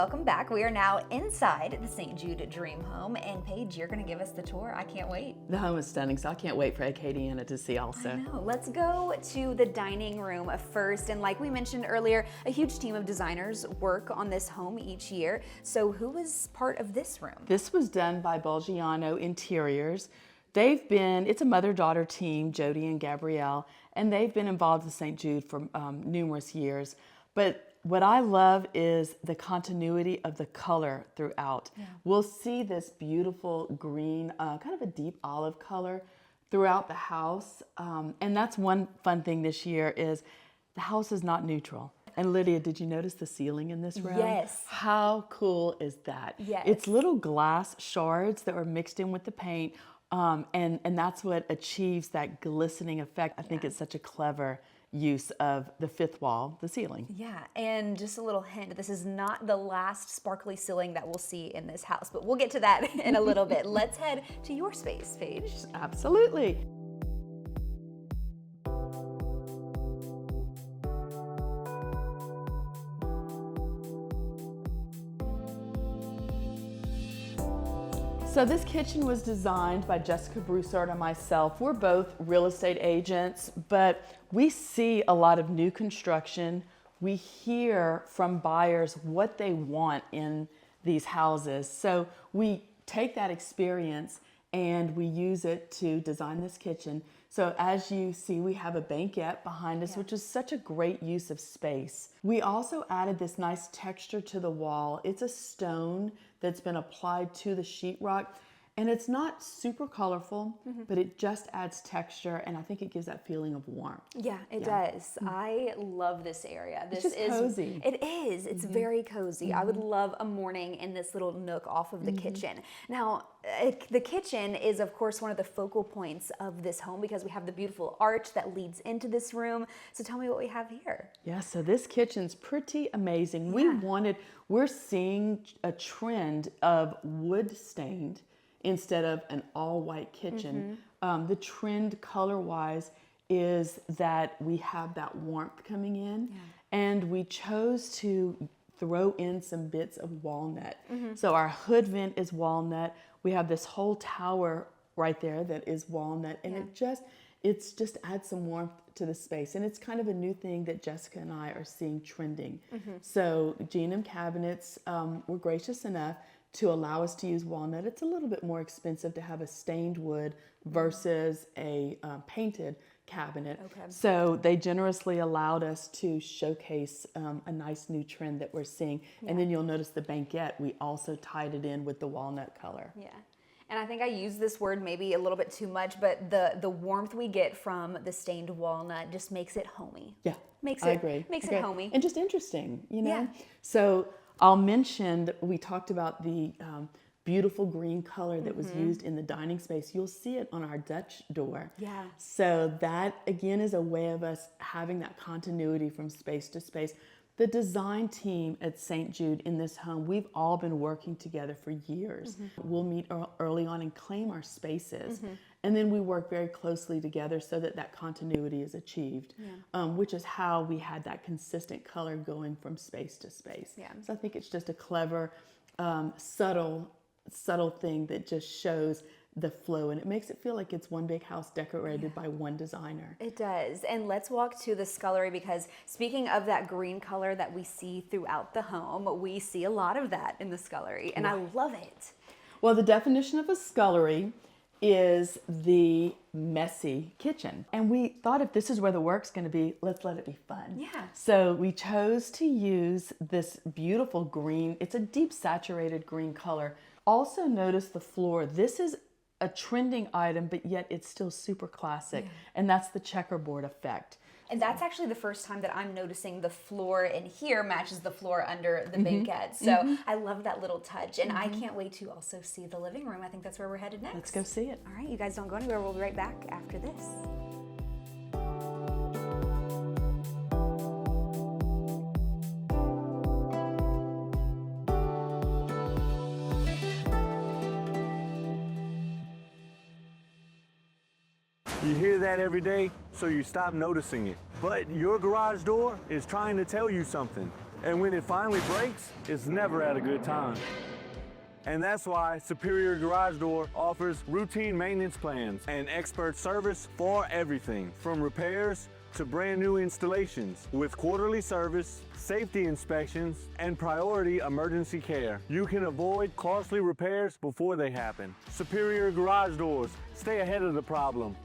welcome back. We are now inside the St. Jude Dream Home, and Paige, you're going to give us the tour. I can't wait. The home is stunning, so I can't wait for Acadiana to see also. I know. Let's go to the dining room first. And like we mentioned earlier, a huge team of designers work on this home each year. So who was part of this room? This was done by Bulgiano Interiors. It's a mother-daughter team, Jody and Gabrielle, and they've been involved with St. Jude for numerous years. But what I love is the continuity of the color throughout. Yeah. We'll see this beautiful green, kind of a deep olive color throughout the house. And that's one fun thing this year is the house is not neutral. And Lydia, did you notice the ceiling in this room? Yes. How cool is that? Yes. It's little glass shards that were mixed in with the paint. And that's what achieves that glistening effect. I think it's such a clever use of the fifth wall, the ceiling. Yeah, and just a little hint, this is not the last sparkly ceiling that we'll see in this house, but we'll get to that in a little bit. Let's head to your space, Paige. Absolutely. So this kitchen was designed by Jessica Broussard and myself. We're both real estate agents, but we see a lot of new construction. We hear from buyers what they want in these houses. So we take that experience and we use it to design this kitchen. So as you see, we have a banquette behind us, which is such a great use of space. We also added this nice texture to the wall. It's a stone that's been applied to the sheetrock. And it's not super colorful, but it just adds texture, and I think it gives that feeling of warmth. Yeah, it does. I love this area. This is cozy. It is. It's very cozy. I would love a morning in this little nook off of the kitchen. Now, the kitchen is, of course, one of the focal points of this home because we have the beautiful arch that leads into this room. So tell me what we have here. Yeah, so this kitchen's pretty amazing. We're seeing a trend of wood stained instead of an all-white kitchen. The trend color-wise is that we have that warmth coming in, and we chose to throw in some bits of walnut. So our hood vent is walnut. We have this whole tower right there that is walnut, and it just adds some warmth to the space. And it's kind of a new thing that Jessica and I are seeing trending. So G&M cabinets were gracious enough to allow us to use walnut. It's a little bit more expensive to have a stained wood versus a painted cabinet. So they generously allowed us to showcase a nice new trend that we're seeing. And then you'll notice the banquette, we also tied it in with the walnut color. Yeah. And I think I use this word maybe a little bit too much, but the warmth we get from the stained walnut just makes it homey. Yeah, I agree. Makes it homey. And just interesting, you know? Yeah. So I'll mention, we talked about the beautiful green color that was used in the dining space. You'll see it on our Dutch door. Yeah. So that, again, is a way of us having that continuity from space to space. The design team at St. Jude in this home, we've all been working together for years. We'll meet early on and claim our spaces. And then we work very closely together so that that continuity is achieved, which is how we had that consistent color going from space to space. So I think it's just a clever, subtle thing that just shows the flow, and it makes it feel like it's one big house decorated by one designer. It does. And let's walk to the scullery, because speaking of that green color that we see throughout the home, we see a lot of that in the scullery, and I love it. Well, the definition of a scullery is the messy kitchen. And we thought if this is where the work's going to be, let's let it be fun. Yeah. So we chose to use this beautiful green. It's a deep saturated green color. Also notice the floor. This is a trending item, but yet it's still super classic. And that's the checkerboard effect. And that's actually the first time that I'm noticing the floor in here matches the floor under the banquette. So I love that little touch. And I can't wait to also see the living room. I think that's where we're headed next. Let's go see it. All right, you guys don't go anywhere. We'll be right back after this. You hear that every day, so you stop noticing it. But your garage door is trying to tell you something. And when it finally breaks, it's never at a good time. And that's why Superior Garage Door offers routine maintenance plans and expert service for everything from repairs to brand new installations with quarterly service, safety inspections, and priority emergency care. You can avoid costly repairs before they happen. Superior Garage Doors, stay ahead of the problem.